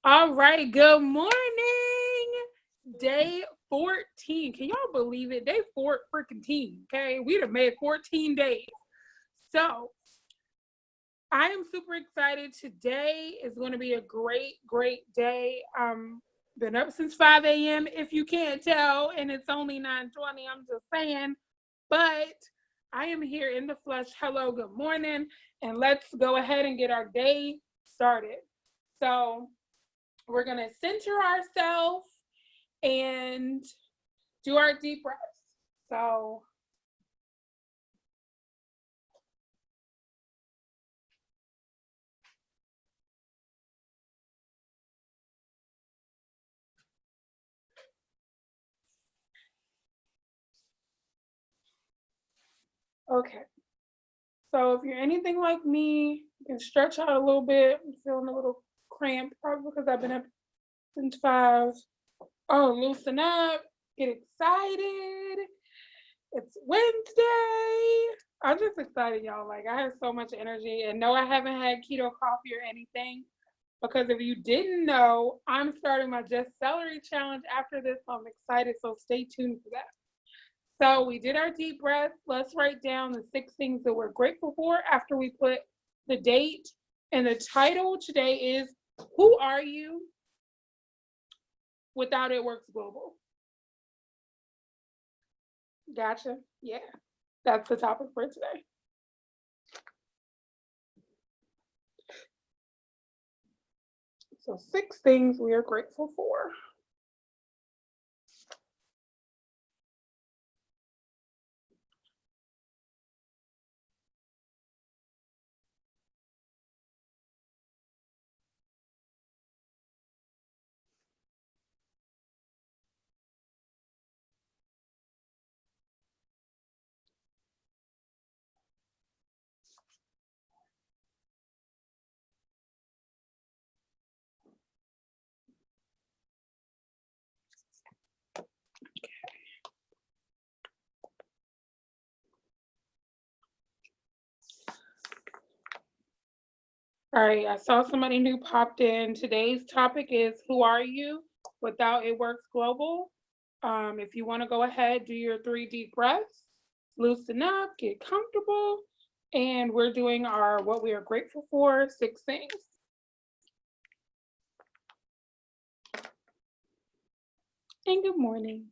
All right, good morning. Day 14. Can y'all believe it? Day 4 freaking team. Okay, we'd have made 14 days. So I am super excited. Today is going to be a great day. Been up since 5 a.m. if you can't tell, and it's only 9:20. I'm just saying, but I am here in the flesh. Hello, good morning, and let's go ahead and get our day started. So we're going to center ourselves and do our deep breaths. So okay. So if you're anything like me, you can stretch out a little bit. I'm feeling a little cramped, probably because I've been up since 5. Oh, loosen up, get excited. It's Wednesday. I'm just excited, y'all. Like, I have so much energy, and no, I haven't had keto coffee or anything, because if you didn't know, I'm starting my Just Celery challenge after this. So I'm excited, so stay tuned for that. So we did our deep breath. Let's write down the 6 things that we're grateful for after we put the date. And the title today is, Who Are You Without itWorks Global? Gotcha. Yeah, that's the topic for today. So 6 things we are grateful for. All right, I saw somebody new popped in. Today's topic is, Who Are You Without itWorks Global? If you want to go ahead, do your 3 deep breaths, loosen up, get comfortable, and we're doing our what we are grateful for 6 things. And good morning.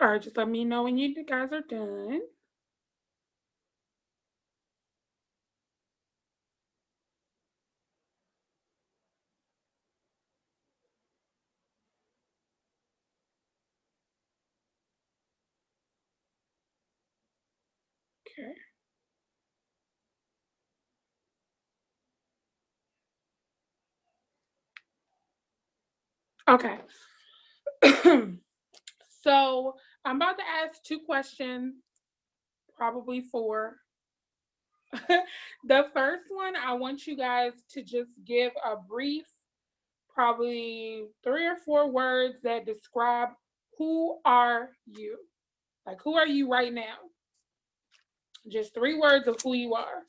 All right, just let me know when you guys are done. Okay. Okay. So I'm about to ask 2 questions, probably 4. The first one, I want you guys to just give a brief, probably 3 or 4 words that describe who are you? Like, who are you right now? Just 3 words of who you are.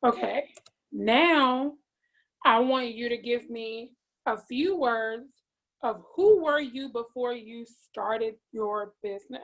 Okay. Now, I want you to give me a few words of who were you before you started your business.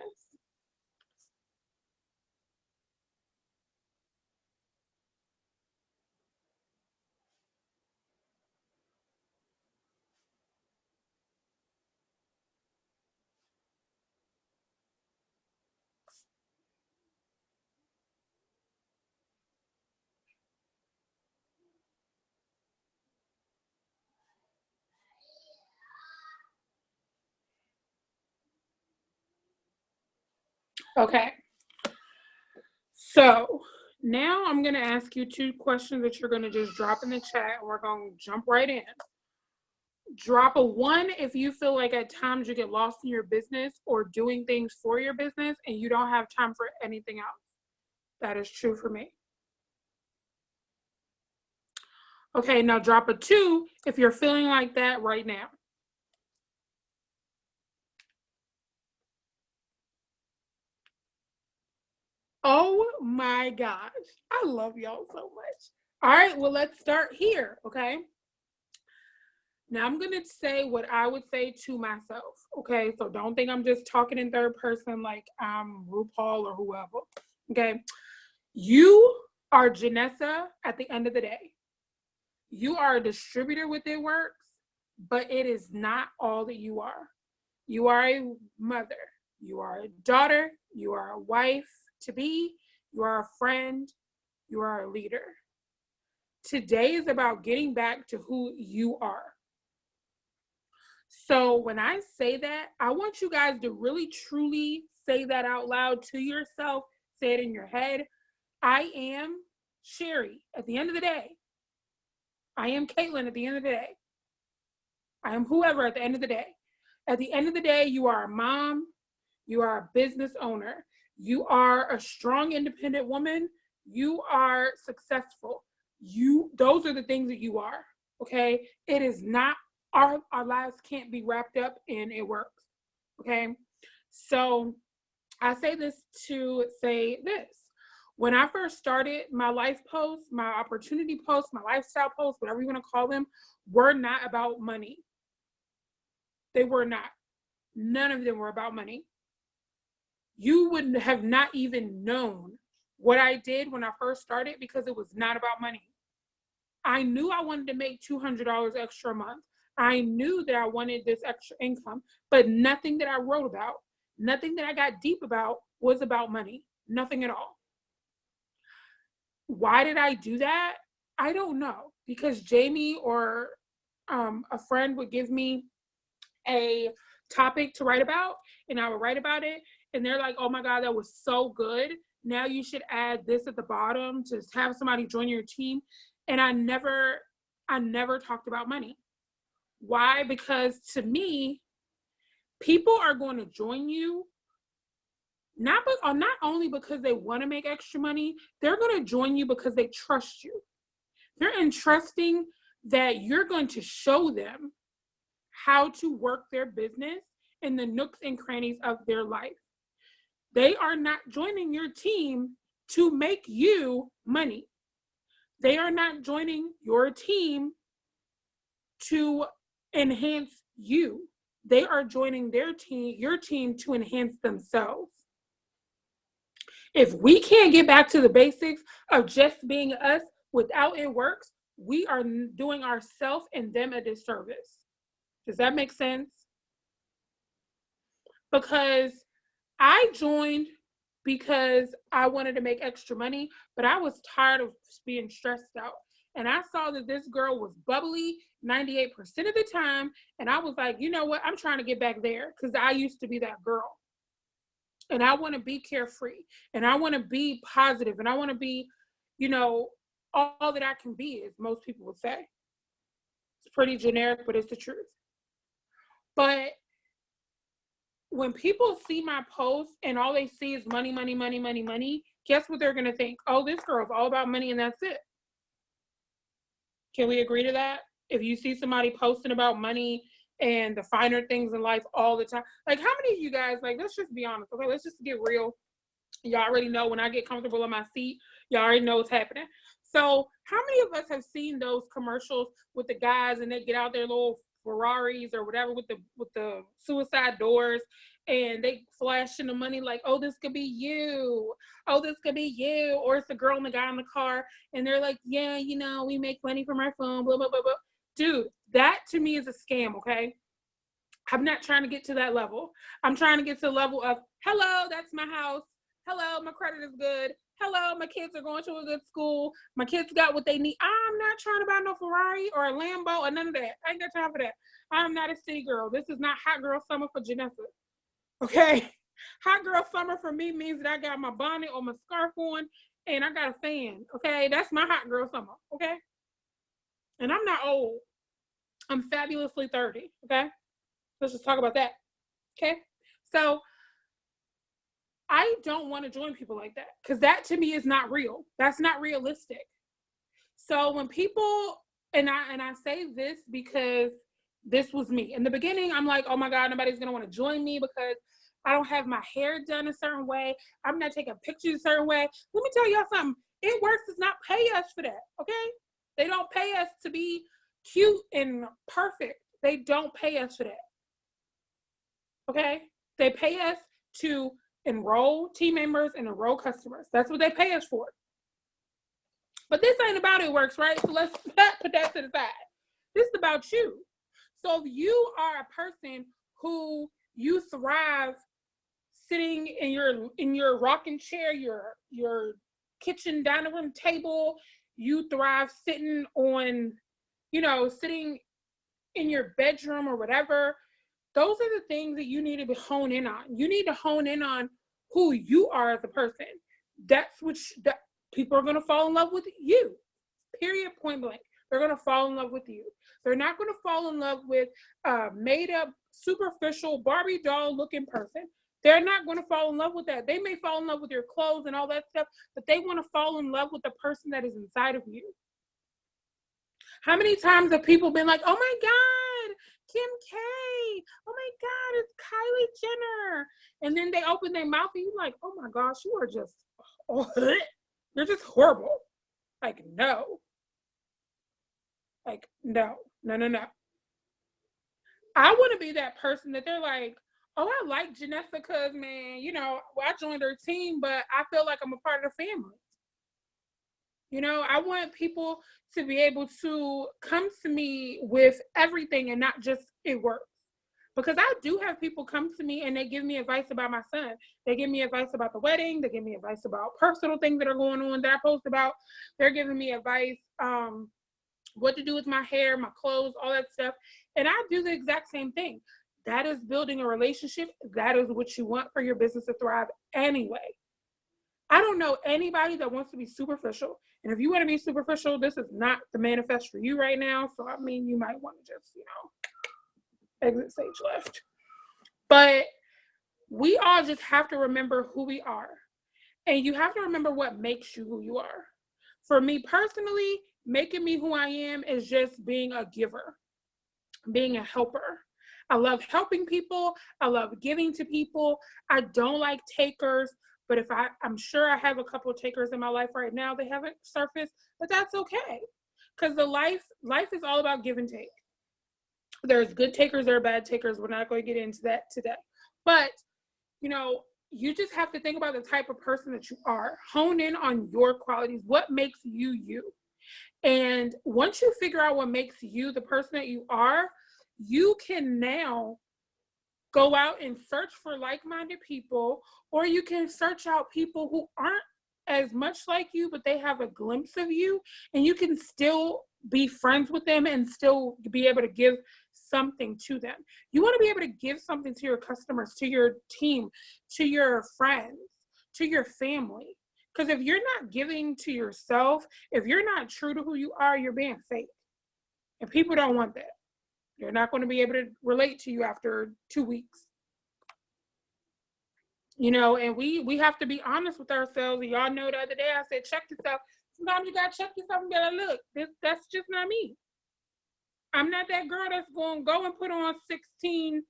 Okay. So now I'm going to ask you 2 questions that you're going to just drop in the chat, and we're going to jump right in. Drop a 1 if you feel like at times you get lost in your business or doing things for your business and you don't have time for anything else. That is true for me. Okay, now drop a 2 if you're feeling like that right now. Oh my gosh. I love y'all so much. All right, well, let's start here, okay? Now I'm going to say what I would say to myself, okay? So don't think I'm just talking in third person like I'm RuPaul or whoever, okay? You are Janessa at the end of the day. You are a distributor with itWorks, but it is not all that you are. You are a mother. You are a daughter. You are a wife to be. You are a friend. You are a leader. Today is about getting back to who you are. So when I say that, I want you guys to really truly say that out loud to yourself. Say it in your head. I am Sherry at the end of the day. I am Caitlin at the end of the day. I am whoever at the end of the day. At the end of the day, you are a mom. You are a business owner. You are a strong, independent woman. You are successful. Those are the things that you are. Okay. It is not, our lives can't be wrapped up in itWorks. Okay. So I say this to say this. When I first started, my life posts, my opportunity posts, my lifestyle posts, whatever you want to call them, were not about money. They were not. None of them were about money. You would have not even known what I did when I first started because it was not about money. I knew I wanted to make $200 extra a month. I knew that I wanted this extra income, but nothing that I wrote about, nothing that I got deep about was about money. Nothing at all. Why did I do that? I don't know. Because Jamie or a friend would give me a topic to write about, and I would write about it, and they're like, oh my God, that was so good. Now you should add this at the bottom to have somebody join your team. And I never talked about money. Why? Because to me, people are going to join you not only because they want to make extra money, they're going to join you because they trust you. They're entrusting that you're going to show them how to work their business in the nooks and crannies of their life. They are not joining your team to make you money. They are not joining your team to enhance you. They are joining your team to enhance themselves. If we can't get back to the basics of just being us without itWorks, we are doing ourselves and them a disservice. Does that make sense? Because I joined because I wanted to make extra money, but I was tired of being stressed out. And I saw that this girl was bubbly 98% of the time. And I was like, you know what? I'm trying to get back there because I used to be that girl. And I want to be carefree. And I want to be positive. And I want to be, you know, all that I can be, as most people would say. It's pretty generic, but it's the truth. But when people see my posts and all they see is money, money, money, money, money, guess what they're going to think? Oh, this girl's all about money and that's it. Can we agree to that? If you see somebody posting about money and the finer things in life all the time, like how many of you guys, like, let's just be honest, okay? Let's just get real. Y'all already know when I get comfortable in my seat, y'all already know what's happening. So how many of us have seen those commercials with the guys and they get out their little Ferraris or whatever with the suicide doors and they flashing the money like, oh, this could be you. Oh, this could be you. Or it's the girl and the guy in the car and they're like, yeah, you know, we make money from our phone, blah, blah, blah, blah. Dude, that to me is a scam, okay? I'm not trying to get to that level. I'm trying to get to the level of, hello, that's my house. Hello, my credit is good. Hello, my kids are going to a good school. My kids got what they need. I'm not trying to buy no Ferrari or a Lambo or none of that. I ain't got time for that. I'm not a city girl. This is not hot girl summer for Janessa. Okay? Hot girl summer for me means that I got my bonnet or my scarf on and I got a fan. Okay? That's my hot girl summer. Okay? And I'm not old. I'm fabulously 30. Okay? Let's just talk about that. Okay? So I don't want to join people like that because that to me is not real. That's not realistic. So when people, and I say this because this was me. In the beginning, I'm like, oh my God, nobody's going to want to join me because I don't have my hair done a certain way. I'm not taking pictures a certain way. Let me tell y'all something. itWorks does not pay us for that, okay? They don't pay us to be cute and perfect. They don't pay us for that, okay? They pay us to enroll team members and enroll customers. That's what they pay us for. But this ain't about itWorks, right? So let's put that to the side. This is about you. So if you are a person who you thrive sitting in your rocking chair, your kitchen dining room table, you thrive sitting on, sitting in your bedroom or whatever, those are the things that you need to hone in on. You need to hone in on who you are as a person. That's that people are going to fall in love with you. Period, point blank. They're going to fall in love with you. They're not going to fall in love with a made up, superficial, Barbie doll looking person. They're not going to fall in love with that. They may fall in love with your clothes and all that stuff, but they want to fall in love with the person that is inside of you. How many times have people been like, oh my God, Kim K, oh my God, it's Kylie Jenner. And then they open their mouth and you're like, oh my gosh, you are just, you're just horrible. Like, no. Like, no. I want to be that person that they're like, oh, I like Janessa because, man, I joined her team, but I feel like I'm a part of the family. I want people to be able to come to me with everything and not just itWorks. Because I do have people come to me and they give me advice about my son. They give me advice about the wedding. They give me advice about personal things that are going on that I post about. They're giving me advice, what to do with my hair, my clothes, all that stuff. And I do the exact same thing. That is building a relationship. That is what you want for your business to thrive anyway. I don't know anybody that wants to be superficial. And if you want to be superficial, this is not the manifest for you right now. So, I mean, you might want to just, exit stage left. But we all just have to remember who we are. And you have to remember what makes you who you are. For me personally, making me who I am is just being a giver, being a helper. I love helping people. I love giving to people. I don't like takers. But if I'm sure I have a couple of takers in my life right now, they haven't surfaced, but that's okay. Because life is all about give and take. There's good takers, there are bad takers. We're not going to get into that today. But, you just have to think about the type of person that you are. Hone in on your qualities. What makes you you? And once you figure out what makes you the person that you are, you can now go out and search for like-minded people, or you can search out people who aren't as much like you, but they have a glimpse of you, and you can still be friends with them and still be able to give something to them. You want to be able to give something to your customers, to your team, to your friends, to your family. Because if you're not giving to yourself, if you're not true to who you are, you're being fake. And people don't want that. They're not going to be able to relate to you after 2 weeks. You know, and we have to be honest with ourselves. And y'all know the other day I said, check yourself. Sometimes you got to check yourself and be like, look, that's just not me. I'm not that girl that's going to go and put on 16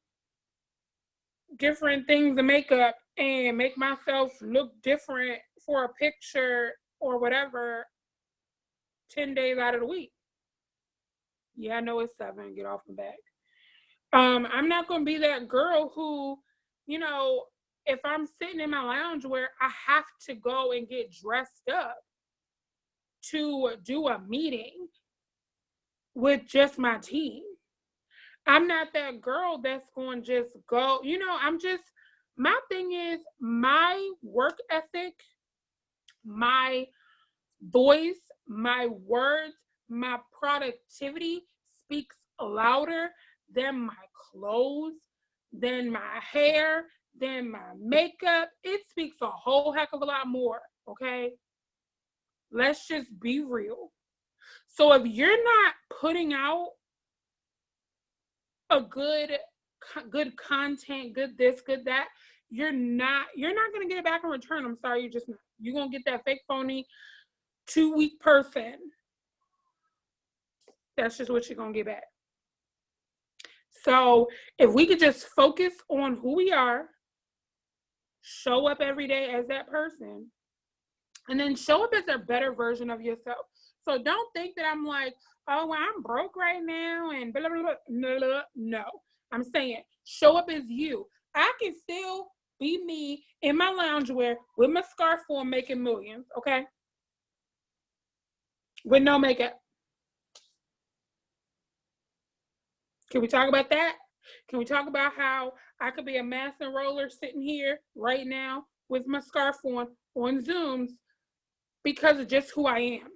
different things of makeup and make myself look different for a picture or whatever 10 days out of the week. Yeah, I know it's 7. Get off my back. I'm not going to be that girl who, you know, if I'm sitting in my lounge where I have to go and get dressed up to do a meeting with just my team. I'm not that girl that's going to just go, you know, my thing is my work ethic, my voice, my words, my productivity speaks louder than my clothes, than my hair, than my makeup. It speaks a whole heck of a lot more, okay? Let's just be real. So if you're not putting out a good content, good this, good that, you're not going to get it back in return. I'm sorry, you're going to get that fake phony 2-week person. That's just what you're going to get back. So if we could just focus on who we are, show up every day as that person, and then show up as a better version of yourself. So don't think that I'm like, oh, well, I'm broke right now and blah, blah, blah. No. I'm saying show up as you. I can still be me in my loungewear with my scarf on making millions, okay? With no makeup. Can we talk about that? Can we talk about how I could be a mass enroller sitting here right now with my scarf on Zooms because of just who I am?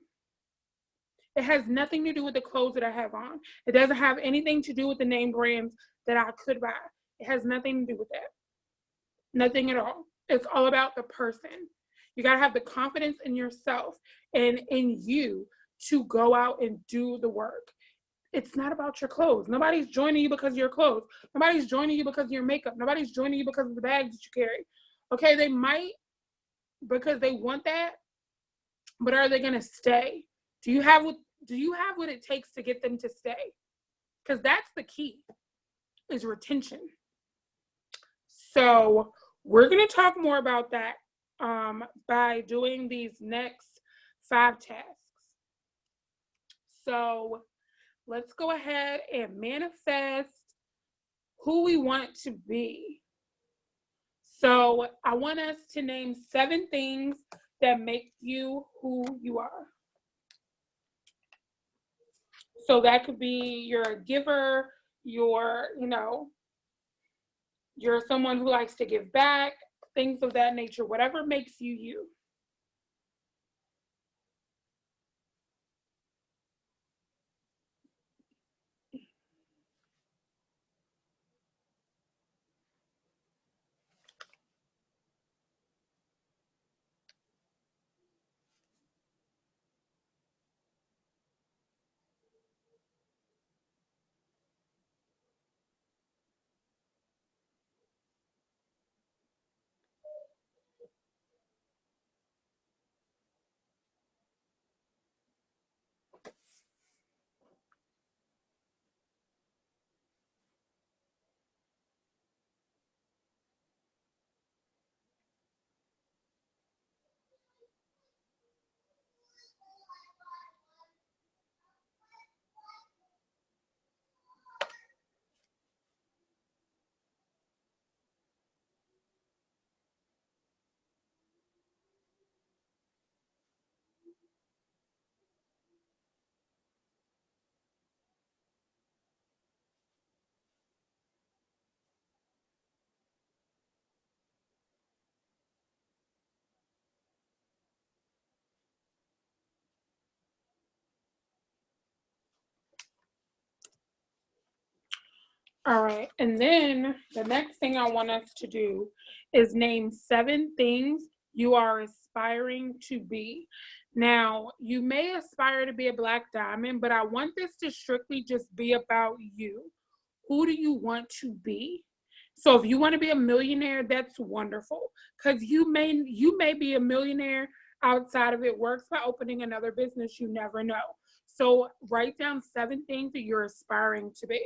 It has nothing to do with the clothes that I have on. It doesn't have anything to do with the name brands that I could buy. It has nothing to do with that. Nothing at all. It's all about the person. You got to have the confidence in yourself and in you to go out and do the work. It's not about your clothes. Nobody's joining you because of your clothes. Nobody's joining you because of your makeup. Nobody's joining you because of the bags that you carry. Okay, they might because they want that, but are they going to stay? Do you have what it takes to get them to stay? Because that's the key, is retention. So we're going to talk more about that by doing these next 5 tasks. So let's go ahead and manifest who we want to be. So I want us to name 7 things that make you who you are. So that could be you're a giver, you're someone who likes to give back, things of that nature, whatever makes you you. All right. And then the next thing I want us to do is name 7 things you are aspiring to be. Now, you may aspire to be a black diamond, but I want this to strictly just be about you. Who do you want to be? So if you want to be a millionaire, that's wonderful, because you may be a millionaire outside of itWorks by opening another business. You never know. So write down 7 things that you're aspiring to be.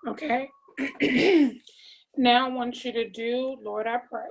Okay. Now I want you to do Lord, I pray.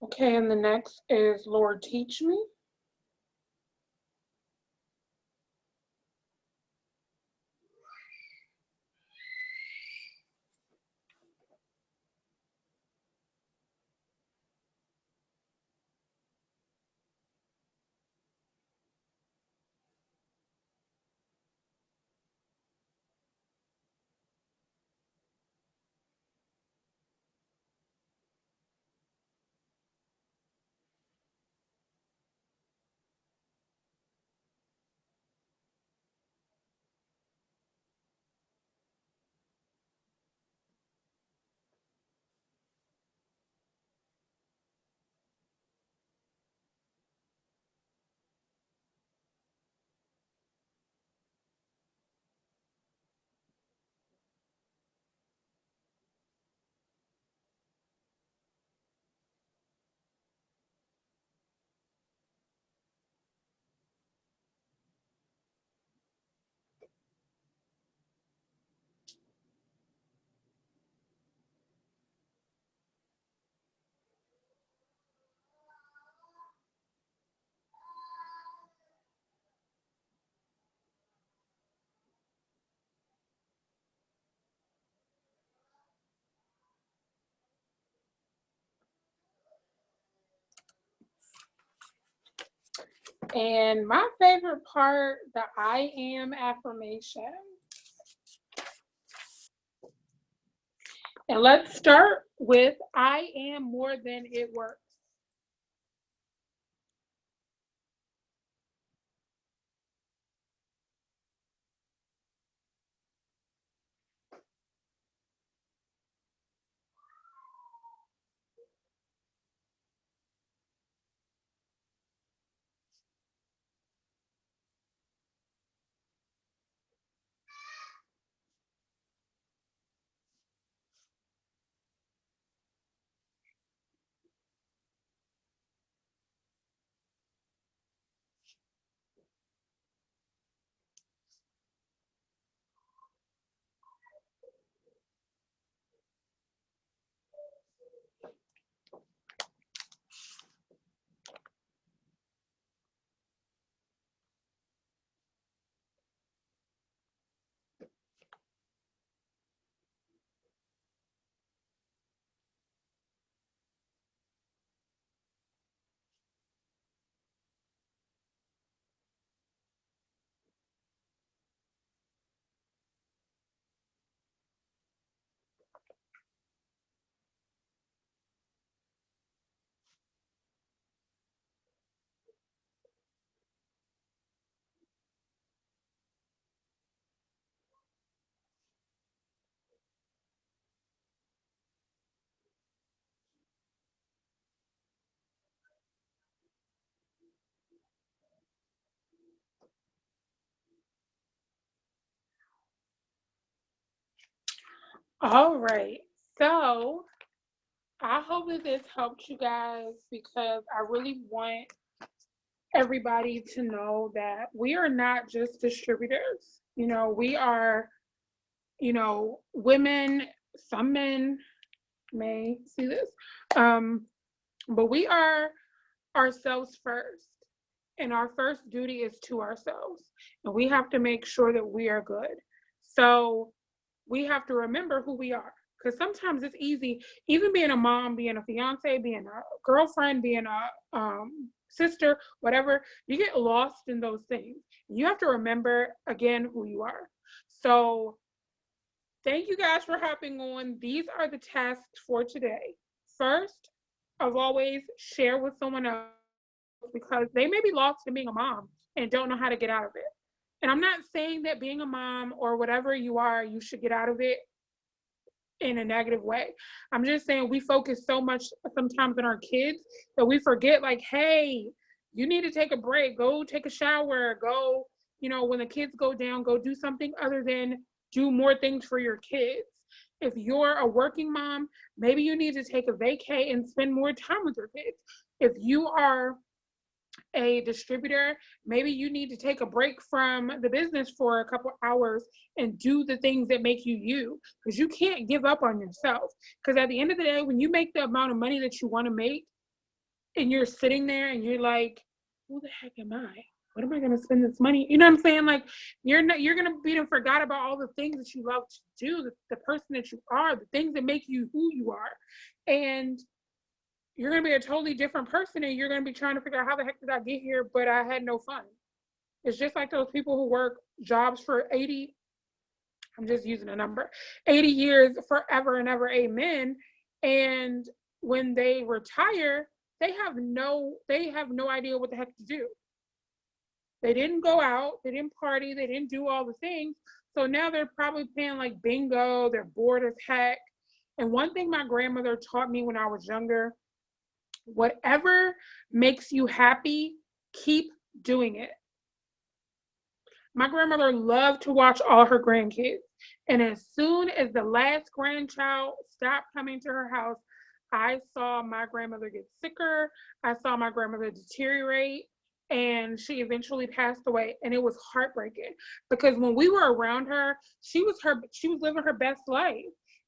Okay, and the next is Lord, teach me. And my favorite part, the I am affirmation. And let's start with I am more than it works. All right. So I hope that this helped you guys because I really want everybody to know that we are not just distributors. We are, women, some men may see this, but we are ourselves first. And our first duty is to ourselves. And we have to make sure that we are good. So we have to remember who we are. Because sometimes it's easy, even being a mom, being a fiance, being a girlfriend, being a sister, whatever, you get lost in those things. You have to remember, again, who you are. So thank you guys for hopping on. These are the tasks for today. First, as always, share with someone else because they may be lost in being a mom and don't know how to get out of it. And I'm not saying that being a mom or whatever you are, you should get out of it in a negative way. I'm just saying we focus so much sometimes on our kids that we forget, like, hey, you need to take a break, go take a shower, go, when the kids go down, go do something other than do more things for your kids. If you're a working mom, maybe you need to take a vacay and spend more time with your kids. If you are a distributor, maybe you need to take a break from the business for a couple hours and do the things that make you you, because you can't give up on yourself. Because at the end of the day, when you make the amount of money that you want to make and you're sitting there and you're like, who the heck am I? What am I going to spend this money? You know what I'm saying? Like, you're going to be forgot about all the things that you love to do, the person that you are, the things that make you who you are. And you're going to be a totally different person, and you're going to be trying to figure out how the heck did I get here, but I had no fun. It's just like those people who work jobs for 80, I'm just using a number, 80 years, forever and ever, amen. And when they retire, they have no idea what the heck to do. They didn't go out, they didn't party, they didn't do all the things. So now they're probably playing like bingo, they're bored as heck. And one thing my grandmother taught me when I was younger, whatever makes you happy, keep doing it. My grandmother loved to watch all her grandkids. And as soon as the last grandchild stopped coming to her house, I saw my grandmother get sicker. I saw my grandmother deteriorate. And she eventually passed away. And it was heartbreaking because when we were around her, she was living her best life.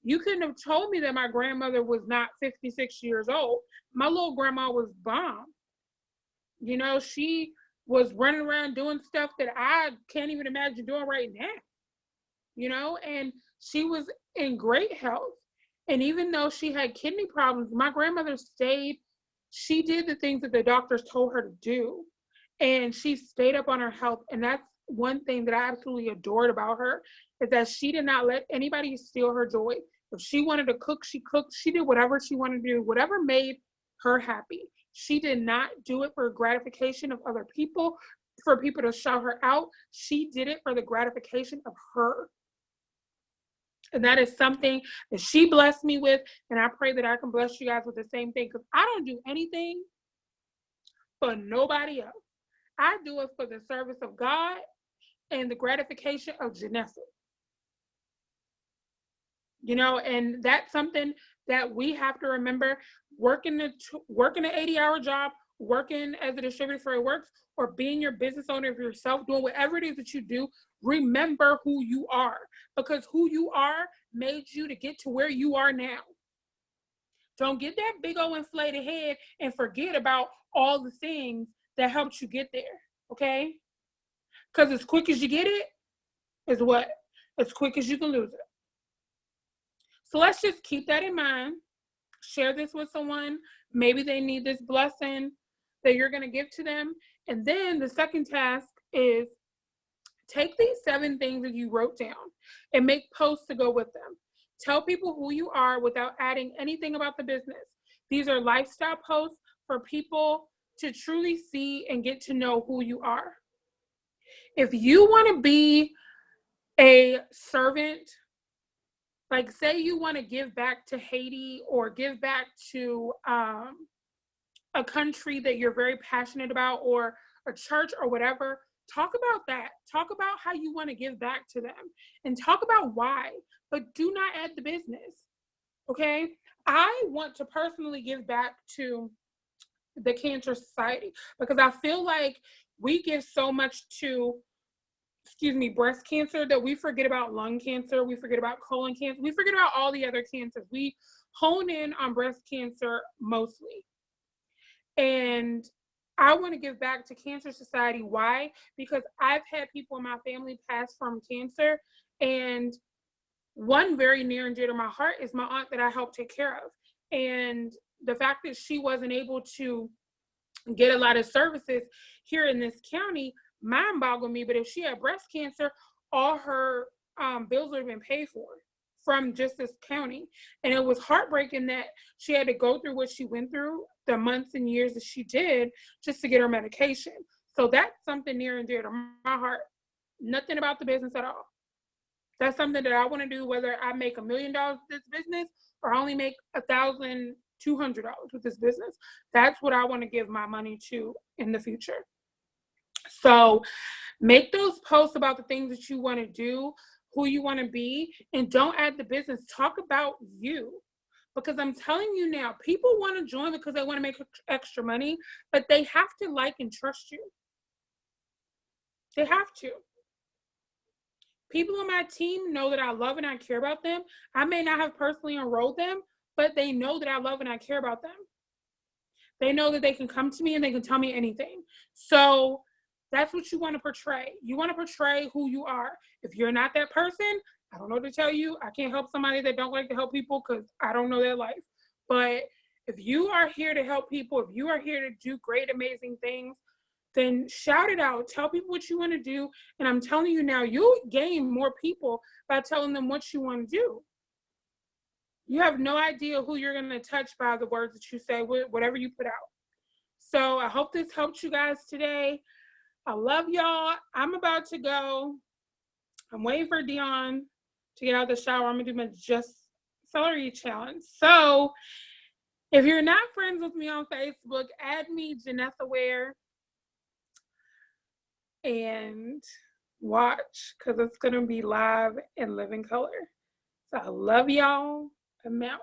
You couldn't have told me that my grandmother was not 56 years old. My little grandma was bomb. She was running around doing stuff that I can't even imagine doing right now. And she was in great health. And even though she had kidney problems, my grandmother stayed. She did the things that the doctors told her to do. and she stayed up on her health. And that's one thing that I absolutely adored about her, is that she did not let anybody steal her joy. If she wanted to cook, she cooked. She did whatever she wanted to do, whatever made her happy. She did not do it for gratification of other people, for people to shout her out. She did it for the gratification of her. And that is something that she blessed me with. And I pray that I can bless you guys with the same thing, because I don't do anything for nobody else. I do it for the service of God and the gratification of Janessa. You know, and that's something that we have to remember. Working an 80-hour job, working as a distributor for itWorks, or being your business owner of yourself, doing whatever it is that you do, remember who you are, because who you are made you to get to where you are now. Don't get that big old inflated head and forget about all the things that helped you get there, okay? Because as quick as you get it is what? As quick as you can lose it. So let's just keep that in mind. Share this with someone. Maybe they need this blessing that you're going to give to them. And then the second task is take these 7 things that you wrote down and make posts to go with them. Tell people who you are without adding anything about the business. These are lifestyle posts for people to truly see and get to know who you are. If you want to be a servant, like say you want to give back to Haiti or give back to a country that you're very passionate about, or a church or whatever, talk about that. Talk about how you want to give back to them and talk about why, but do not add the business, okay? I want to personally give back to the Cancer Society because I feel like we give so much to breast cancer that we forget about lung cancer, we forget about colon cancer, we forget about all the other cancers. We hone in on breast cancer mostly. And I want to give back to Cancer Society. Why? Because I've had people in my family pass from cancer, and one very near and dear to my heart is my aunt that I helped take care of. And the fact that she wasn't able to get a lot of services here in this county mind boggled me. But if she had breast cancer, all her bills would have been paid for from just this county. And it was heartbreaking that she had to go through what she went through, the months and years that she did, just to get her medication. So that's something near and dear to my heart. Nothing about the business at all. That's something that I want to do, whether I make $1 million with this business or I only make $1,200 with this business. That's what I want to give my money to in the future. So make those posts about the things that you want to do, who you want to be, and don't add the business. Talk about you. Because I'm telling you now, people want to join because they want to make extra money, but they have to like and trust you. They have to. People on my team know that I love and I care about them. I may not have personally enrolled them, but they know that I love and I care about them. They know that they can come to me and they can tell me anything. So that's what you want to portray. You want to portray who you are. If you're not that person, I don't know what to tell you. I can't help somebody that don't like to help people because I don't know their life. But if you are here to help people, if you are here to do great, amazing things, then shout it out. Tell people what you want to do. And I'm telling you now, you'll gain more people by telling them what you want to do. You have no idea who you're going to touch by the words that you say, whatever you put out. So I hope this helped you guys today. I love y'all. I'm about to go. I'm waiting for Dion to get out of the shower. I'm going to do my Just Celery challenge. So if you're not friends with me on Facebook, add me, Janessa Ware, and watch, because it's going to be live in living color. So I love y'all. I'm out.